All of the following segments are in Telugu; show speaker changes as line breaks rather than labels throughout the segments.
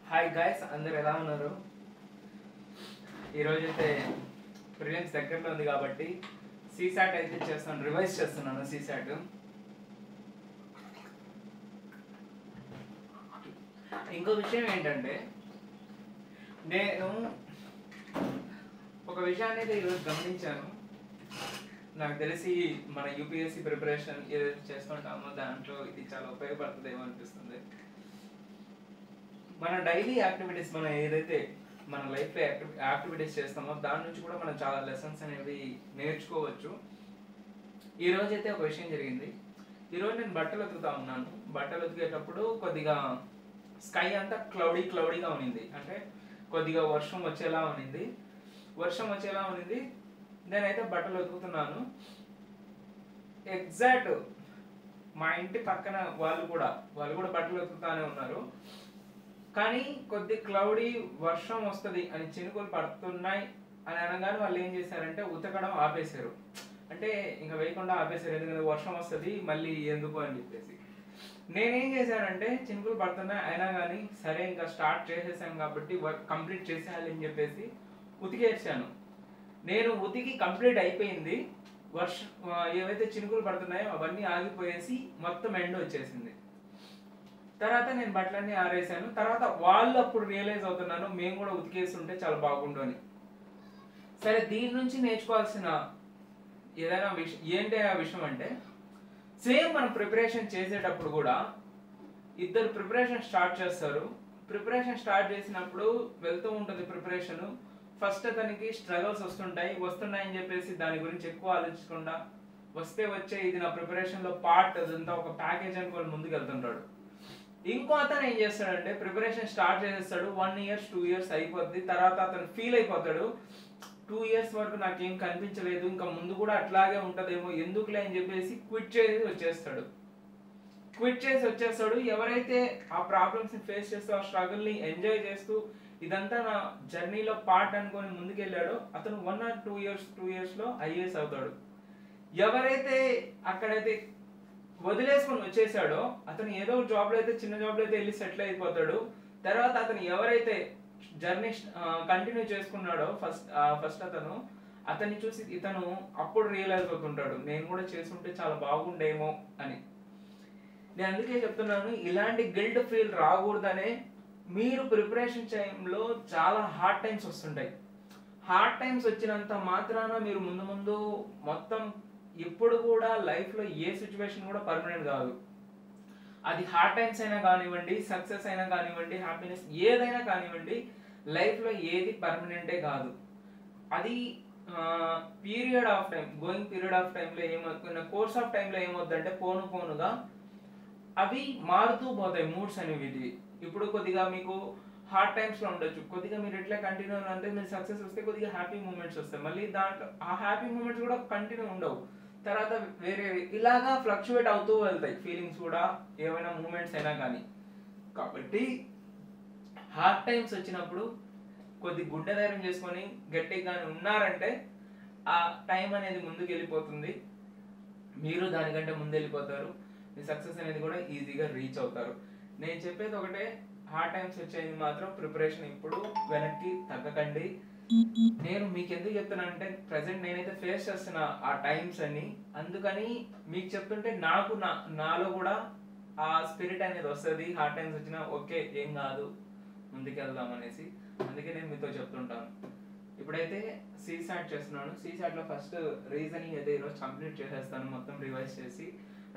హాయ్ గాయ్స్, అందరు ఎలా ఉన్నారు? ఈరోజైతే ప్రిలిమ్స్ దగ్గరలో ఉంది కాబట్టి సీసాట్ అయితే చేస్తాను, రివైజ్ చేస్తున్నాను సీసాట్. ఇంకో విషయం ఏంటంటే, నేను ఒక విషయాన్ని అయితే ఈరోజు గమనించాను. నాకు తెలిసి మన యూపీఎస్సీ ప్రిపరేషన్ ఏదైతే చేస్తుంటామో దాంట్లో ఇది చాలా ఉపయోగపడుతుందేమో అనిపిస్తుంది. మన డైలీ యాక్టివిటీస్, మనం ఏదైతే మన లైఫ్లో యాక్టివిటీస్ చేస్తామో దాని నుంచి కూడా మనం చాలా లెసన్స్ అనేవి నేర్చుకోవచ్చు. ఈరోజు అయితే ఒక విషయం జరిగింది. ఈరోజు నేను బట్టలు ఉతుకుతా ఉన్నాను. బట్టలు ఉతికేటప్పుడు కొద్దిగా స్కై అంతా క్లౌడీగా ఉన్నింది, అంటే కొద్దిగా వర్షం వచ్చేలా ఉన్నింది. నేనైతే బట్టలు ఉతుకుతున్నాను. ఎగ్జాక్ట్ మా ఇంటి పక్కన వాళ్ళు కూడా బట్టలు ఉతుకుతానే ఉన్నారు. కానీ కొద్ది క్లౌడీ, వర్షం వస్తుంది అని చినుకులు పడుతున్నాయి అని అనగానే వాళ్ళు ఏం చేశారంటే ఉతకడం ఆపేశారు. అంటే ఇంకా వేయకుండా ఆపేశారు, ఎందుకంటే వర్షం వస్తుంది మళ్ళీ ఎందుకు అని చెప్పేసి. నేనేం చేశానంటే చినుకులు పడుతున్నాయి అయినా కానీ సరే ఇంకా స్టార్ట్ చేసేసాను కాబట్టి వర్క్ కంప్లీట్ చేసేయాలి అని చెప్పేసి ఉతికేసాను. నేను ఉతికి కంప్లీట్ అయిపోయింది. ఏవైతే చినుకులు పడుతున్నాయో అవన్నీ ఆగిపోయేసి మొత్తం ఎండ వచ్చేసింది. తర్వాత నేను బట్టలన్నీ ఆరేసాను. తర్వాత వాళ్ళు అప్పుడు రియలైజ్ అవుతున్నాను, మేము కూడా ఉతికేస్తుంటే చాలా బాగుండు అని. సరే, దీని నుంచి నేర్చుకోవాల్సిన ఏదైనా విషయం ఏంటి ఆ విషయం అంటే, సేమ్ మనం ప్రిపరేషన్ చేసేటప్పుడు కూడా ఇద్దరు ప్రిపరేషన్ స్టార్ట్ చేస్తారు. ప్రిపరేషన్ స్టార్ట్ చేసినప్పుడు వెళ్తూ ఉంటుంది ప్రిపరేషన్. ఫస్ట్ అతనికి స్ట్రగల్స్ వస్తున్నాయని చెప్పేసి దాని గురించి ఎక్కువ ఆలోచించకుండా వచ్చే ఇది నా ప్రిపరేషన్లో పార్ట్, అదంతా ఒక ప్యాకేజ్ అనుకొని ముందుకు వెళ్తుంటాడు. ఇంకో అతను ఏం చేస్తాడంటే ప్రిపరేషన్ స్టార్ట్ చేసేస్తాడు. 1 year 2 years అయిపోద్ది. తర్వాత అతను ఫీల్ అయిపోతాడు, 2 years వరకు నాకేం కనిపించలేదు, ఇంకా ముందు కూడా అట్లాగే ఉంటదేమో, ఎందుకులే అని చెప్పేసి క్విట్ చేసి వచ్చేస్తాడు. ఎవరైతే ఆ ప్రాబ్లమ్స్ ని ఫేస్ చేస్తూ ఆ స్ట్రగుల్ ని ఎంజాయ్ చేస్తూ ఇదంతా నా జర్నీలో పార్ట్ అనుకొని ముందుకెళ్ళాడో అతను 1 or 2 years లో ఐఏఎస్ అవుతాడు. ఎవరైతే అక్కడైతే వదిలేసుకొని వచ్చేసాడో అతను ఏదో జాబ్లో అయితే, చిన్న జాబ్లో అయితే వెళ్ళి సెటిల్ అయిపోతాడు. తర్వాత అతను ఎవరైతే జర్నీ కంటిన్యూ చేసుకున్నాడో ఫస్ట్ అతన్ని చూసి ఇతను అప్పుడు రియలైజ్ అవుతుంటాడు, నేను కూడా చేస్తుంటే చాలా బాగుండేమో అని. నేను అందుకే చెప్తున్నాను, ఇలాంటి గిల్ట్ ఫీల్ రాకూడదనే మీరు ప్రిపరేషన్ టైంలో చాలా హార్డ్ టైమ్స్ వస్తుంటాయి. హార్డ్ టైమ్స్ వచ్చినంత మాత్రాన మీరు ముందు మొత్తం ఎప్పుడు కూడా లైఫ్లో ఏ సిచ్యువేషన్ కూడా పర్మనెంట్ కాదు. అది హార్డ్ టైమ్స్ అయినా కానివ్వండి, సక్సెస్ అయినా కానివ్వండి, హ్యాపీనెస్ ఏదైనా కానివ్వండి, లైఫ్లో ఏది పర్మనెంటే కాదు. అది పీరియడ్ ఆఫ్ టైంలో ఏమవుతుంది, కోర్స్ ఆఫ్ టైంలో ఏమవుతుందంటే పోనుగా అవి మారుతూ పోతాయి మూడ్స్ అనేవి. ఇప్పుడు కొద్దిగా మీకు హార్డ్ టైమ్స్ లో ఉండొచ్చు, కొద్దిగా మీరు ఎట్లా కంటిన్యూ అంటే మీరు సక్సెస్ వస్తే కొద్దిగా హ్యాపీ మూమెంట్స్ వస్తాయి, మళ్ళీ దాంట్లో ఆ హ్యాపీ మూమెంట్స్ కూడా కంటిన్యూ ఉండవు, తర్వాత వేరే ఇలాగా ఫ్లక్చువేట్ అవుతూ వెళ్తాయి ఫీలింగ్స్ కూడా, ఏమైనా మూమెంట్స్ అయినా కానీ. కాబట్టి హార్డ్ టైమ్స్ వచ్చినప్పుడు కొద్ది గుండె ధైర్యం చేసుకొని గట్టిగా ఉన్నారంటే ఆ టైం అనేది ముందుకు వెళ్ళిపోతుంది, మీరు దానికంటే ముందు వెళ్ళిపోతారు, మీ సక్సెస్ అనేది కూడా ఈజీగా రీచ్ అవుతారు. నేను చెప్పేది ఒకటే, హార్డ్ టైమ్స్ వచ్చేది మాత్రం ప్రిపరేషన్ ఇప్పుడు వెనక్కి తగ్గకండి. నేను మీకు ఎందుకు చెప్తున్నానంటే ప్రెసెంట్ నేనైతే ఫేస్ చేస్తున్నా ఆ టైమ్స్ అన్ని, అందుకని మీకు చెప్తుంటే నాకు నాలో కూడా ఆ స్పిరిట్ అనేది వస్తుంది. హార్డ్ టైమ్స్ వచ్చినా ఓకే, ఏం కాదు, ముందుకెళ్దాం అనేసి. అందుకే నేను మీతో చెప్తుంటాను. ఇప్పుడైతే సీసాట్ చేస్తున్నాను. సీసాట్లో ఫస్ట్ రీజనింగ్ అయితే ఈరోజు కంప్లీట్ చేసేస్తాను, మొత్తం రివైజ్ చేసి.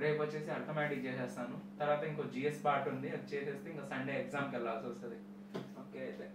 రేపు వచ్చేసి అర్థమెటిక్ చేసేస్తాను. తర్వాత ఇంకో జిఎస్ పార్ట్ ఉంది, అది చేసేస్తే ఇంకా సండే ఎగ్జామ్కి వెళ్ళాల్సి వస్తుంది. ఓకే, అయితే